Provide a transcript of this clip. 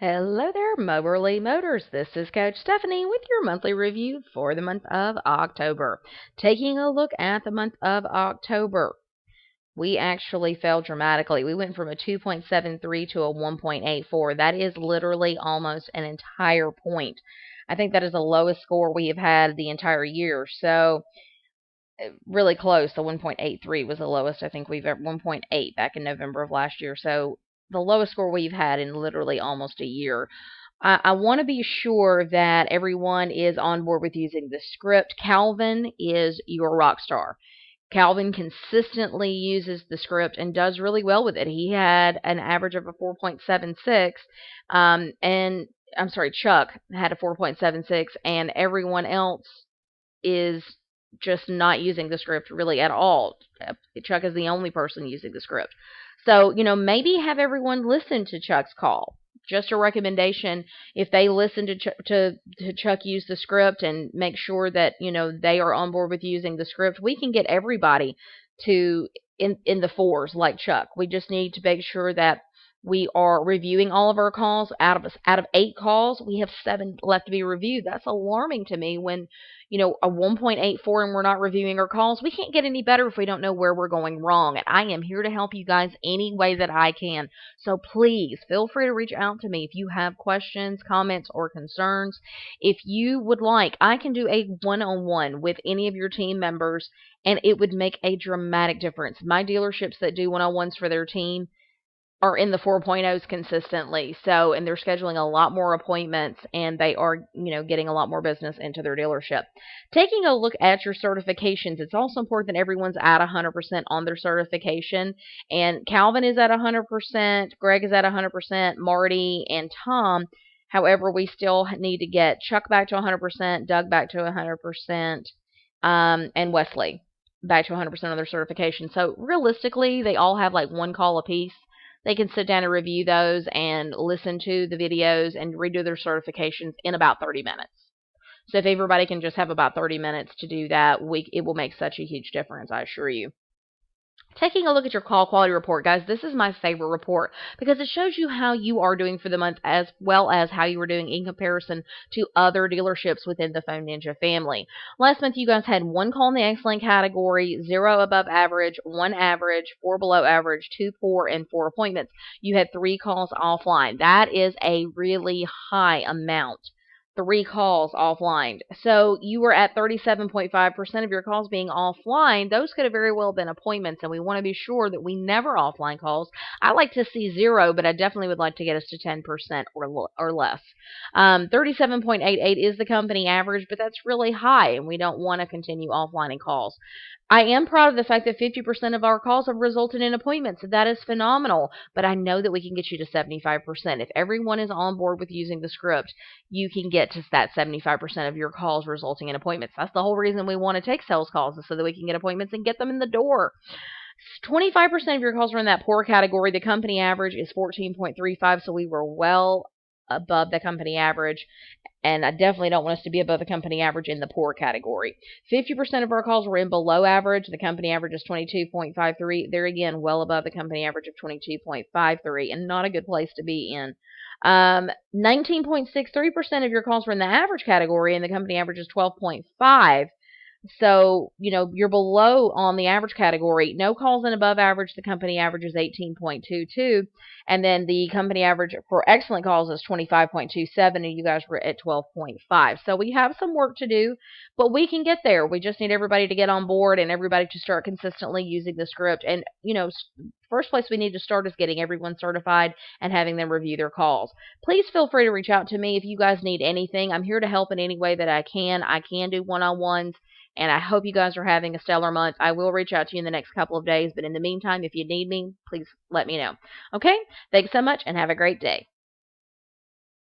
Hello there, Moberly Motors. This is Coach Stephanie with your monthly review for the month of October. Taking a look at the month of October, we actually fell dramatically. We went from a 2.73 to a 1.84. That is literally almost an entire point. I think that is the lowest score we have had the entire year. So, really close. The 1.83 was the lowest I think we've ever, 1.8 back in November of last year. So, the lowest score we've had in literally almost a year. I want to be sure that everyone is on board with using the script. Calvin is your rock star. Calvin consistently uses the script and does really well with it. He had an average of a 4.76, and I'm sorry, Chuck had a 4.76, and everyone else is just not using the script really at all. Chuck is the only person using the script. So, maybe have everyone listen to Chuck's call. Just a recommendation, if they listen to Chuck use the script and make sure that, they are on board with using the script, we can get everybody to in the fours like Chuck. We just need to make sure that we are reviewing all of our calls. Out of 8 calls, we have 7 left to be reviewed. That's alarming to me when, a 1.84 and we're not reviewing our calls. We can't get any better if we don't know where we're going wrong. And I am here to help you guys any way that I can. So please feel free to reach out to me if you have questions, comments, or concerns. If you would like, I can do a one-on-one with any of your team members, and it would make a dramatic difference. My dealerships that do one-on-ones for their team are in the 4.0s consistently. So, and they're scheduling a lot more appointments, and they are, getting a lot more business into their dealership. Taking a look at your certifications, it's also important that everyone's at 100% on their certification. And Calvin is at 100%, Greg is at 100%, Marty and Tom. However, we still need to get Chuck back to 100%, Doug back to 100%, and Wesley back to 100% of their certification. So realistically, they all have like one call apiece. They can sit down and review those and listen to the videos and redo their certifications in about 30 minutes. So if everybody can just have about 30 minutes to do that, it will make such a huge difference, I assure you. Taking a look at your call quality report, guys, this is my favorite report because it shows you how you are doing for the month as well as how you are doing in comparison to other dealerships within the Phone Ninja family. Last month, you guys had 1 call in the excellent category, 0 above average, 1 average, 4 below average, 2 poor, and 4 appointments. You had 3 calls offline. That is a really high amount. 3 calls offline. So you were at 37.5% of your calls being offline. Those could have very well been appointments, and we want to be sure that we never offline calls. I like to see 0, but I definitely would like to get us to 10% or less. 37.88 is the company average, but that's really high, and we don't want to continue offlining calls. I am proud of the fact that 50% of our calls have resulted in appointments. That is phenomenal, but I know that we can get you to 75%. If everyone is on board with using the script, you can get to that 75% of your calls resulting in appointments. That's the whole reason we want to take sales calls, is so that we can get appointments and get them in the door. 25% of your calls are in that poor category. The company average is 14.35, so we were well above the company average, and I definitely don't want us to be above the company average in the poor category. 50% of our calls were in below average. The company average is 22.53. They're again well above the company average of 22.53, and not a good place to be in. 19.63% of your calls were in the average category, and the company average is 12.5. So, you're below on the average category. No calls in above average. The company average is 18.22. And then the company average for excellent calls is 25.27. And you guys were at 12.5. So we have some work to do, but we can get there. We just need everybody to get on board and everybody to start consistently using the script. And, first place we need to start is getting everyone certified and having them review their calls. Please feel free to reach out to me if you guys need anything. I'm here to help in any way that I can. I can do one-on-ones. And I hope you guys are having a stellar month. I will reach out to you in the next couple of days. But in the meantime, if you need me, please let me know. Okay? Thanks so much and have a great day.